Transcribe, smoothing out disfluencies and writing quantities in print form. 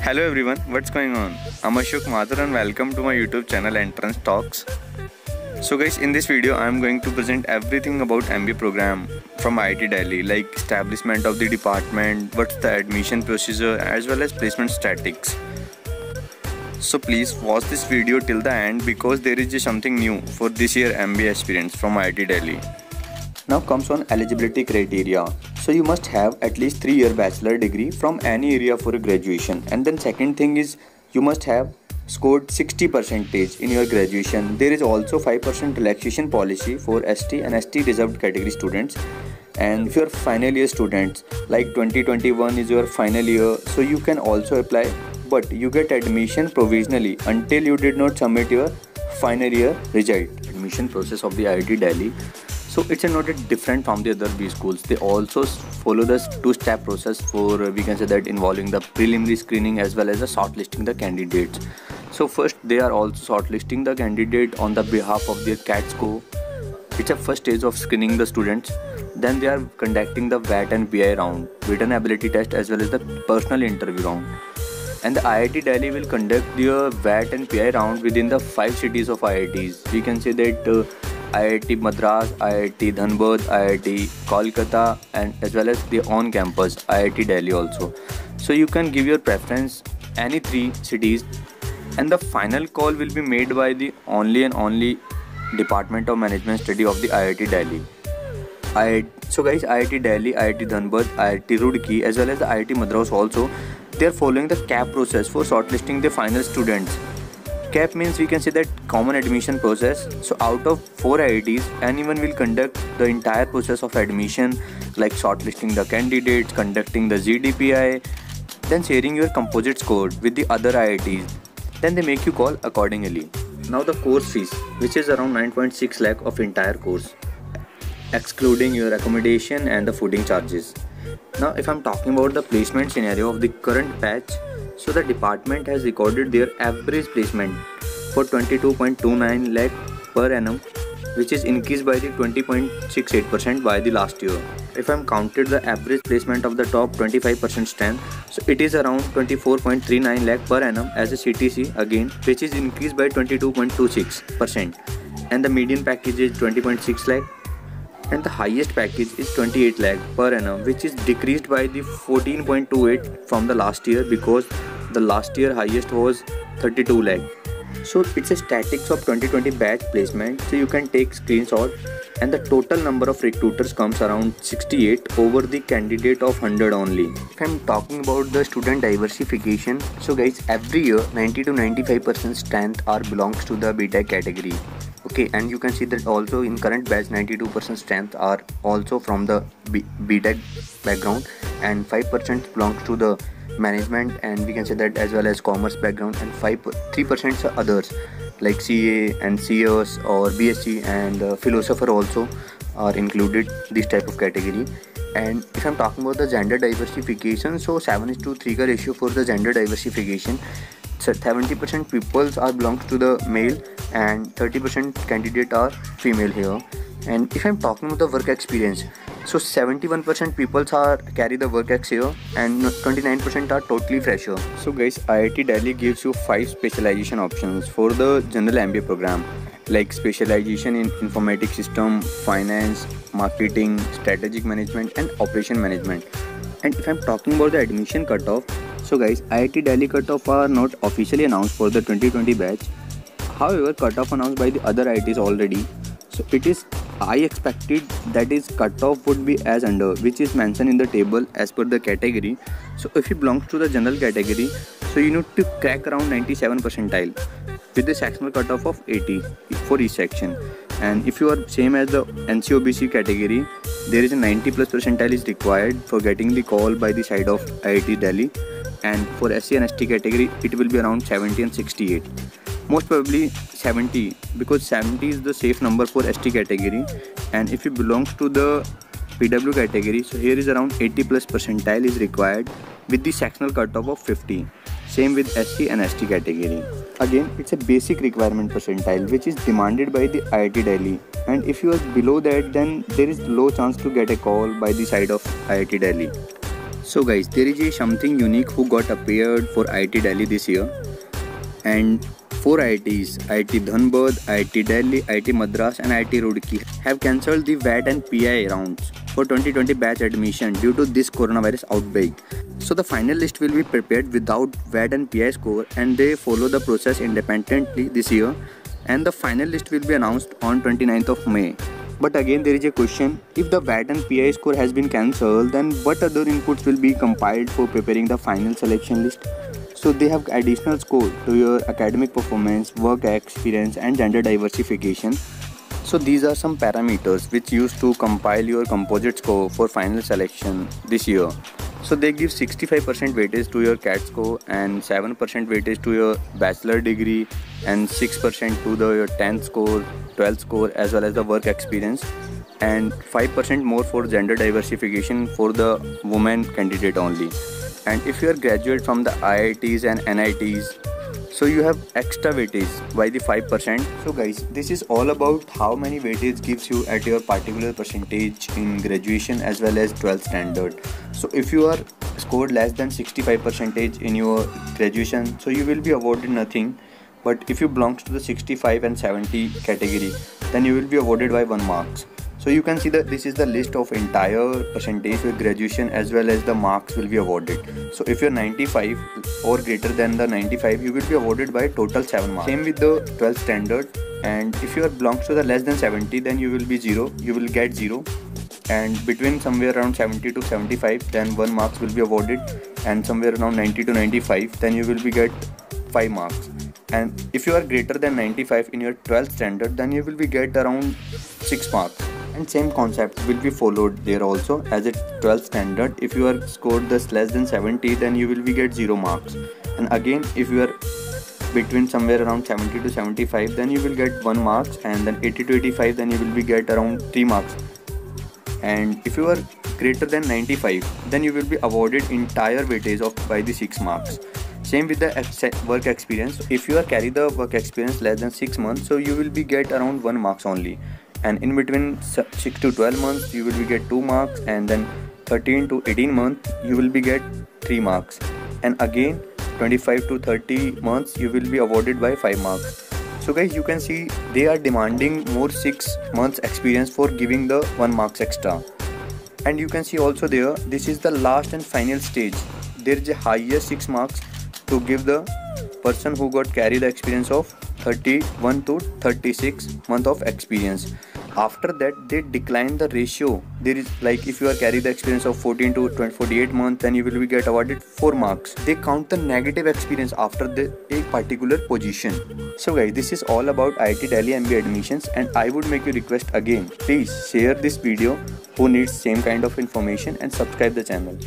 Hello everyone, what's going on? I'm Ashok Mathur and welcome to my YouTube channel Entrance Talks. So guys, in this video I'm going to present everything about MBA program from IIT Delhi, like establishment of the department, what's the admission procedure, as well as placement statistics. So please watch this video till the end because there is just something new for this year MBA aspirants from IIT Delhi. Now comes on eligibility criteria. So you must have at least 3-year bachelor degree from any area for a graduation. And then second thing is you must have scored 60% in your graduation. There is also 5% relaxation policy for ST and ST reserved category students. And if you are final year students, like 2021 is your final year, so you can also apply, but you get admission provisionally until you did not submit your final year result. Admission process of the IIT Delhi. So it's not different from the other B schools. They also follow the two-step process for, we can say that, involving the preliminary screening as well as the shortlisting the candidates. So first they are also shortlisting the candidate on the behalf of their CAT score. It's a first stage of screening the students. Then they are conducting the VAT and PI round, written ability test as well as the personal interview round. And the IIT Delhi will conduct their VAT and PI round within the 5 cities of IITs. We can say that IIT Madras, IIT Dhanbad, IIT Kolkata, and as well as the on-campus IIT Delhi also. So you can give your preference any 3 cities, and the final call will be made by the only Department of Management Study of the IIT Delhi. So guys, IIT Delhi, IIT Dhanbad, IIT Roorkee as well as the IIT Madras also, they are following the CAP process for shortlisting the final students. CAP means we can say that common admission process. So out of 4 IITs, anyone will conduct the entire process of admission, like shortlisting the candidates, conducting the GDPI, then sharing your composite score with the other IITs. Then they make you call accordingly. Now the course fees, which is around 9.6 lakh of entire course, excluding your accommodation and the fooding charges. Now if I'm talking about the placement scenario of the current batch, so the department has recorded their average placement for 22.29 lakh per annum, which is increased by the 20.68% by the last year. If I'm counted the average placement of the top 25% strength, so it is around 24.39 lakh per annum as a CTC again, which is increased by 22.26%. And the median package is 20.6 lakh. And the highest package is 28 lakh per annum, which is decreased by the 14.28 from the last year because the last year highest was 32 lakh. So it's a statistics of 2020 batch placement, so you can take screenshot, and the total number of recruiters comes around 68 over the candidate of 100 only. If I'm talking about the student diversification, so guys, every year 90 to 95% strength belongs to the BTech category. Okay, and you can see that also in current batch 92% strength are also from the BTech background, and 5% belongs to the management, and we can say that as well as commerce background, and 3% are others like CA and CS or BSc, and philosopher also are included this type of category. And if I'm talking about the gender diversification, so 7:3 ratio for the gender diversification. So 70% people belongs to the male and 30% candidate are female here. And if I'm talking about the work experience, so 71% people carry the work ex here and 29% are totally fresher. So guys, IIT Delhi gives you 5 specialization options for the general MBA program, like specialization in informatics system, finance, marketing, strategic management and operation management. And if I'm talking about the admission cutoff, so guys, IIT Delhi cutoff are not officially announced for the 2020 batch. However, cutoff announced by the other IITs already. So it is, I expected that is cutoff would be as under, which is mentioned in the table as per the category. So if you belong to the general category, so you need to crack around 97 percentile with the sectional cutoff of 80 for each section. And if you are same as the NCOBC category, there is a 90 plus percentile is required for getting the call by the side of IIT Delhi. And for SC and ST category, it will be around 70 and 68. Most probably 70, because 70 is the safe number for ST category. And if you belongs to the PW category, so here is around 80 plus percentile is required with the sectional cutoff of 50. Same with SC and ST category. Again, it's a basic requirement percentile which is demanded by the IIT Delhi. And if you are below that, then there is low chance to get a call by the side of IIT Delhi. So guys, there is something unique who got appeared for IIT Delhi this year, and 4 IITs, IIT Dhanbad, IIT Delhi, IIT Madras and IIT Roorkee have cancelled the VAT and PI rounds for 2020 batch admission due to this coronavirus outbreak. So the final list will be prepared without VAT and PI score, and they follow the process independently this year, and the final list will be announced on 29th of May. But again there is a question, if the VAT and PI score has been cancelled, then what other inputs will be compiled for preparing the final selection list? So they have additional score to your academic performance, work experience and gender diversification. So these are some parameters which used to compile your composite score for final selection this year. So they give 65% weightage to your CAT score and 7% weightage to your bachelor degree and 6% to your 10th score, 12th score as well as the work experience, and 5% more for gender diversification for the women candidate only. And if you are graduate from the IITs and NITs, so you have extra weightage by the 5%. So guys, this is all about how many weightage gives you at your particular percentage in graduation as well as 12th standard. So if you are scored less than 65% in your graduation, so you will be awarded nothing. But if you belongs to the 65 and 70 category, then you will be awarded by 1 marks. So you can see that this is the list of entire percentage for graduation as well as the marks will be awarded. So if you're 95 or greater than the 95, you will be awarded by total 7 marks. Same with the 12th standard, and if you belongs to the less than 70, then you will be 0, you will get 0. And between somewhere around 70 to 75, then 1 marks will be awarded, and somewhere around 90 to 95, then you will be get 5 marks. And if you are greater than 95 in your 12th standard, then you will be get around 6 marks. And same concept will be followed there also as a 12th standard. If you are scored this less than 70, then you will be get 0 marks. And again, if you are between somewhere around 70 to 75, then you will get 1 marks, and then 80 to 85, then you will be get around 3 marks. And if you are greater than 95, then you will be awarded entire weightage of by the 6 marks. Same with the work experience. If you are carry the work experience less than 6 months, so you will be get around 1 marks only. And in between 6 to 12 months, you will be get 2 marks, and then 13 to 18 months, you will be get 3 marks. And again 25 to 30 months, you will be awarded by 5 marks. So guys, you can see they are demanding more 6 months experience for giving the 1 marks extra. And you can see also there, this is the last and final stage. There is a higher 6 marks to give the person who got carry the experience of 31 to 36 month of experience. After that, they decline the ratio. There is like if you are carry the experience of 14 to 48 months, then you will be get awarded 4 marks. They count the negative experience after a particular position. So guys, this is all about IIT Delhi MBA admissions, and I would make you request again, please share this video who needs same kind of information and subscribe the channel.